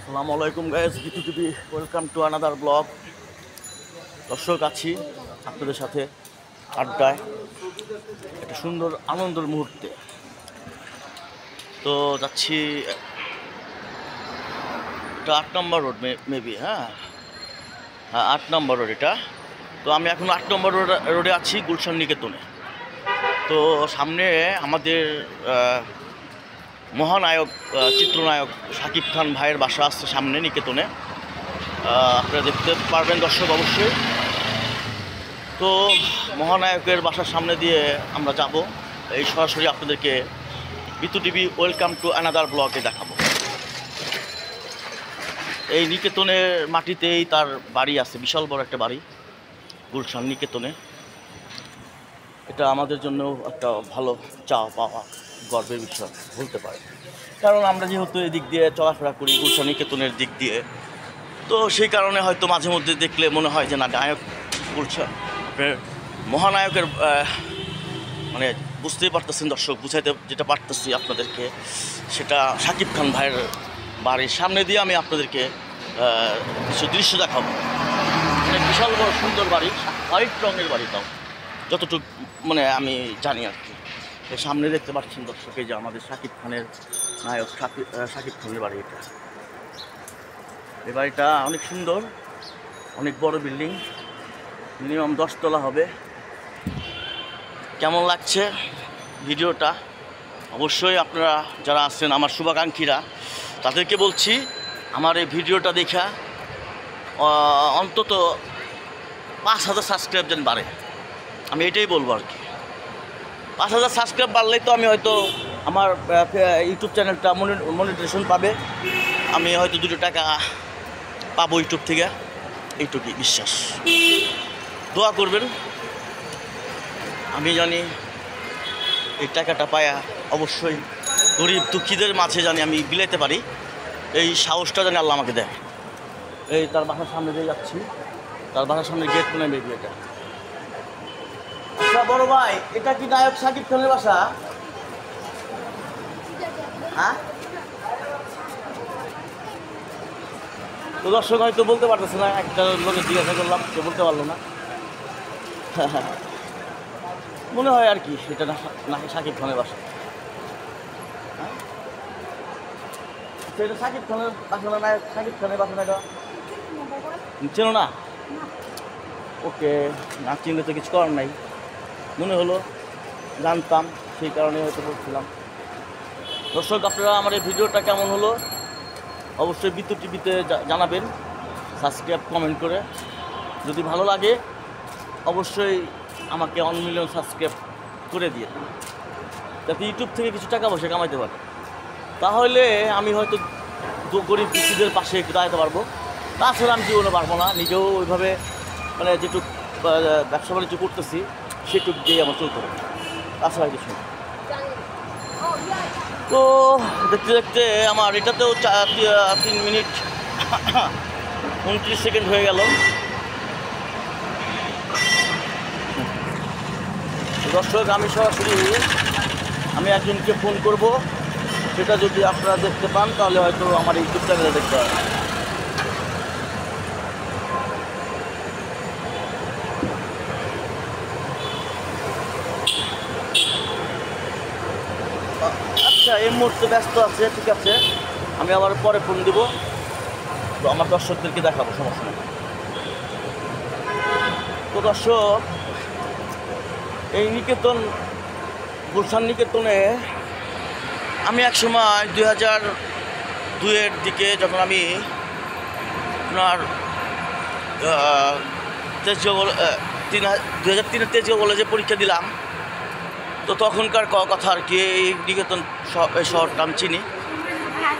আসসালামু আলাইকুম guys, Bitu TV welcome to another blog. দর্শক আছি আপনাদের সাথে আড্ডায়, একটা সুন্দর আনন্দের মুহূর্তে। তো যাচ্ছি, এটা 8 নম্বর রোড মেবি, হ্যাঁ 8 নম্বর রোড এটা। তো আমি এখন 8 নম্বর রোডে আছি, গুলশান নিকেতনে। তো সামনে আমাদের মহানায়ক চিত্রনায়ক শাকিব খান ভাইয়ের বাসা আসছে সামনে নিকেতনে, আপনারা দেখতে পারবেন দর্শক অবশ্যই। তো মহানায়কের বাসার সামনে দিয়ে আমরা যাব, এই সরাসরি আপনাদেরকে Bitu TV welcome to another ব্লগে দেখাবো। এই নিকেতনের মাটিতেই তার বাড়ি আছে, বিশাল বড় একটা বাড়ি গুলশান নিকেতনে। এটা আমাদের জন্য একটা ভালো চাওয়া পাওয়া, গর্বের বিষয় বলতে পারে, কারণ আমরা যেহেতু এদিক দিয়ে চলাফেরা করি গুলশান নিকেতনের দিক দিয়ে, তো সেই কারণে হয়তো মাঝে মধ্যে দেখলে মনে হয় যে না, নায়ক গুলশান মহানায়কের মানে বুঝতেই পারতেছেন দর্শক, বুঝাইতে যেটা পারতেছি আপনাদেরকে, সেটা শাকিব খান ভাইয়ের বাড়ির সামনে দিয়ে আমি আপনাদেরকে কিছু দৃশ্য দেখাবো। মানে বিশাল বড় সুন্দর বাড়ি, হোয়াইট রঙের বাড়ি, তাও যতটুকু মানে আমি জানি আর কি। এর সামনে দেখতে পাচ্ছেন দর্শক, এই যে আমাদের শাকিব খানের নায়ক শাকিব খানের বাড়ি এটা। এই বাড়িটা অনেক সুন্দর, অনেক বড় বিল্ডিং, মিনিমাম 10 তলা হবে। কেমন লাগছে ভিডিওটা অবশ্যই আপনারা যারা আছেন আমার শুভাকাঙ্ক্ষীরা, তাদেরকে বলছি আমার এই ভিডিওটা দেখা অন্তত 5000 সাবস্ক্রাইব যেন বাড়ে, আমি এটাই বলবো আর কি। 5000 সাবস্ক্রাইব বাড়লেই তো আমি হয়তো আমার ইউটিউব চ্যানেলটা মনিটাইজেশন পাবে, আমি হয়তো 2 টাকা পাবো ইউটিউব থেকে, এইটুকুই বিশ্বাস। দোয়া করবেন, আমি জানি এই টাকাটা পায়া অবশ্যই গরিব দুঃখীদের মাঝে জানি আমি বিলাইতে পারি, এই সাহসটা জানি আল্লাহ আমাকে দেয়। এই তার বাসার সামনে দিয়ে যাচ্ছি, তার বাসার সামনে গেট কোনে বেরিয়ে এটা। আচ্ছা বড় ভাই, এটা কি নায়ক শাকিব খানের বাসা? হ্যাঁ, তো দর্শক হয়তো বলতে পারতেছে না, একটা লোকের জিজ্ঞাসা করলাম, সে বলতে পারলো না। মনে হয় আর কি এটা না শাকিব খানের বাসা। হ্যাঁ, এটা শাকিব খানের বাসা না, নায়ক শাকিব খানের বাসা না? চেনো না? ওকে, না চিনলে তো কিছু করার নাই, মনে হলো জানতাম, সেই কারণে হয়তো বলছিলাম। দর্শক আপনারা আমার এই ভিডিওটা কেমন হলো অবশ্যই বিটু টিভিতে জানাবেন, সাবস্ক্রাইব কমেন্ট করে। যদি ভালো লাগে অবশ্যই আমাকে 1 মিলিয়ন সাবস্ক্রাইব করে দিয়ে, যাতে ইউটিউব থেকে কিছু টাকা পয়সা কামাইতে পারে। তাহলে আমি হয়তো গরিব দুঃখীদের পাশে একটু দাঁড়াতে পারবো। তাছাড়া আমি জীবনে পারবো না, নিজেও ওইভাবে মানে যেটুক ব্যবসা বাণিজ্য করতেছি সেটুক দিয়ে আমার চলতে হবে, তাছাড়া কিছু। তো দেখতে দেখতে আমার এটাতেও 3 মিনিট 29 সেকেন্ড হয়ে গেল। দর্শক আমি সরাসরি আমি একজনকে ফোন করব, সেটা যদি আপনারা দেখতে পান তাহলে হয়তো আমার ইউটিউব চ্যানেলে দেখতে হবে। আচ্ছা, এই মুহূর্তে ব্যস্ত আছে, ঠিক আছে, আমি আবার পরে ফোন দিব, তো আমার দর্শকদেরকে দেখাবো, সমস্যা নেই। তো দর্শক, এই নিকেতন গুলশান নিকেতনে আমি এক সময় 2002-এর দিকে, যখন আমি আপনার 2003-এর তেজগাঁও কলেজে পরীক্ষা দিলাম, তো তখনকার কথা আর কি, এই নিকেতন শহরটা আমি চিনি।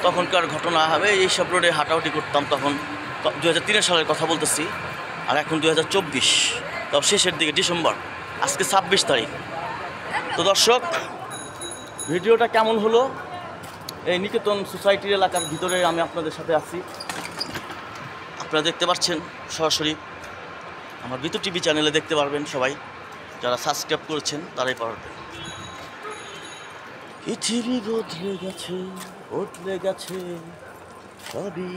তখনকার ঘটনা হবে, এইসব রোডে হাঁটাহাঁটি করতাম তখন, 2003 সালের কথা বলতেছি। আর এখন 2024, তাও শেষের দিকে, ডিসেম্বর, আজকে 26 তারিখ। তো দর্শক ভিডিওটা কেমন হলো, এই নিকেতন সোসাইটির এলাকার ভিতরে আমি আপনাদের সাথে আছি, আপনারা দেখতে পাচ্ছেন সরাসরি আমার বিটু টিভি চ্যানেলে দেখতে পারবেন সবাই, যারা সাবস্ক্রাইব করেছেন তারাই পারবেন। পৃথিবী বদলে গেছে, বদলে গেছে, সবই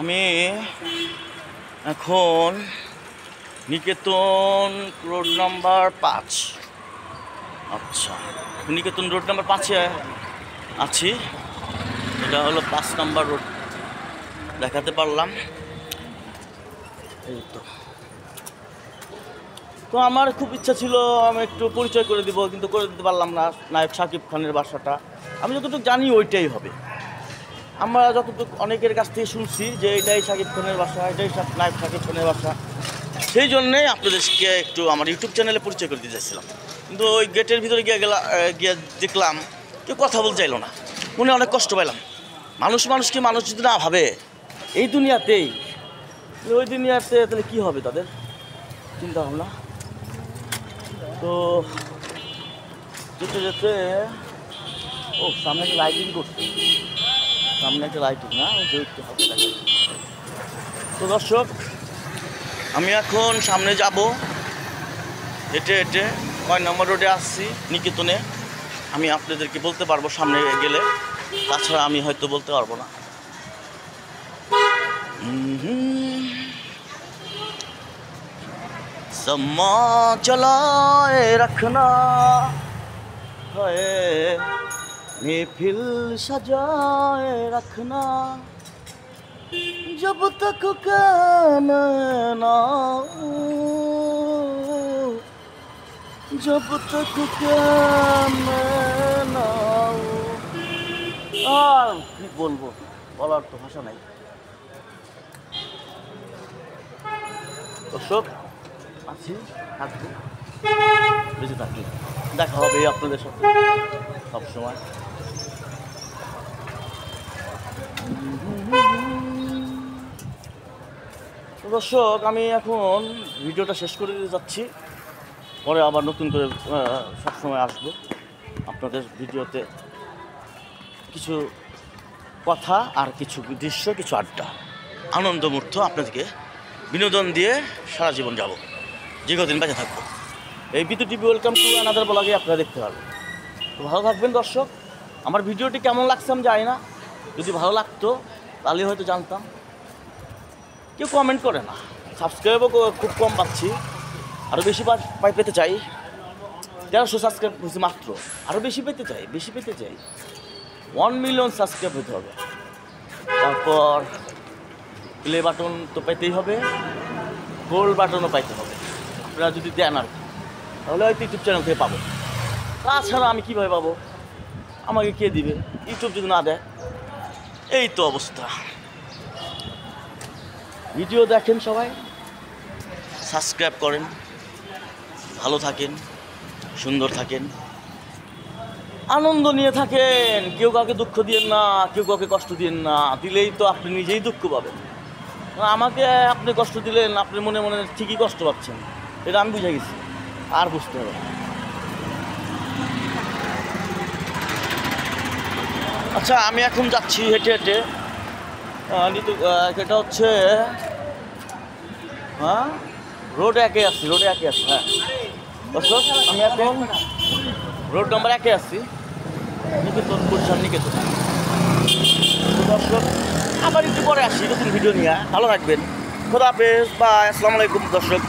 আমি এখন নিকেতন রোড নাম্বার 5। আচ্ছা, নিকেতন রোড নাম্বার 5-এ আছি। এটা হলো 5 নাম্বার রোড, দেখাতে পারলাম। এই তো আমার খুব ইচ্ছা ছিল আমি একটু পরিচয় করে দিব, কিন্তু করে দিতে পারলাম না। নায়ক শাকিব খানের বাসাটা আমি যতটুকু জানি ওইটাই হবে। আমরা যতটুকু অনেকের কাছ থেকে শুনছি যে এটাই শাকিব খানের বাসা, এটাই নায়ক শাকিব খানের বাসা। সেই জন্যেই আপনাদেরকে একটু আমার ইউটিউব চ্যানেলে পরিচয় করে দিতে চাইছিলাম। কিন্তু ওই গেটের ভিতরে গিয়ে দেখলাম কেউ কথা বলতে চাইলো না। মনে অনেক কষ্ট পেলাম। মানুষকে মানুষ যদি না ভাবে এই দুনিয়াতেই, ওই দুনিয়াতে তাহলে কী হবে তাদের চিন্তা ভাবনা। তো যেতে যেতে সামনে একটা লাইটিং করছে, সামনে একটা লাইটিং না ওই যে একটু হালকা দেখা। তো দর্শক, আমি এখন সামনে যাব হেঁটে হেঁটে। 9 নম্বর রোডে আসছি নিকেতনে। আমি আপনাদেরকে বলতে পারবো সামনে গেলে, তাছাড়া আমি হয়তো বলতে পারবো না। सम्मा चलाए रखना है, महफिल सजाए रखना, जब तक कान ना जब तक कान ना। আর কি বলবো, বলার তো ভাষা নাই। দর্শক আছি, থাকবো, বেঁচে থাকলে দেখা হবে আপনাদের সাথে সবসময়। দর্শক, আমি এখন ভিডিওটা শেষ করে দিতে যাচ্ছি। পরে আবার নতুন করে সবসময় আসবো আপনাদের ভিডিওতে। কিছু কথা আর কিছু দৃশ্য, কিছু আড্ডা, আনন্দ মুহূর্ত আপনাদেরকে বিনোদন দিয়ে সারা জীবন যাব, যে কদিন বেঁচে থাকবো। এই বিদ্যুৎ টিভি ওয়েলকাম টু আনাদার ব্লগে আপনারা দেখতে পারবেন। তো ভালো থাকবেন দর্শক। আমার ভিডিওটি কেমন লাগছে আমি জানি না, যদি ভালো লাগতো তাহলে হয়তো জানতাম। কেউ কমেন্ট করে না, সাবস্ক্রাইবও খুব কম পাচ্ছি। আরও বেশি পেতে চাই। 1300 সাবস্ক্রাইব হয়েছে মাত্র, আরও বেশি পেতে চাই। 1 মিলিয়ন সাবস্ক্রাইব হতে হবে। তারপর প্লে বাটন তো পেতেই হবে, গোল বাটনও পাইতে হবে। আপনারা যদি দেন আর কি, তাহলে হয়তো ইউটিউব চ্যানেল থেকে পাবো। তাছাড়া আমি কীভাবে পাবো? আমাকে কে দিবে? ইউটিউব যদি না দেয়। এই তো অবস্থা। ভিডিও দেখেন সবাই, সাবস্ক্রাইব করেন, ভালো থাকেন, সুন্দর থাকেন, আনন্দ নিয়ে থাকেন। কেউ কাউকে দুঃখ দিয়েন না, কেউ কাউকে কষ্ট দিয়েন না। দিলেই তো আপনি নিজেই দুঃখ পাবেন। আমাকে আপনি কষ্ট দিলেন, আপনি মনে মনে ঠিকই কষ্ট পাচ্ছেন, এটা আমি বুঝে গেছি। আর বুঝতে হবে। আচ্ছা, আমি এখন যাচ্ছি হেঁটে হেঁটে। এটা হচ্ছে রোড 1-এ আসছি। হ্যাঁ দর্শক, আমি এখন রোড নাম্বার 1-এ আসছি, নিকেতন, গুলশান নিকেতন। দর্শক, আবার একটু পরে আসি নতুন ভিডিও নিয়ে। ভালো থাকবেন, খোদা হাফেজ, বাই, আসসালামু আলাইকুম দর্শক।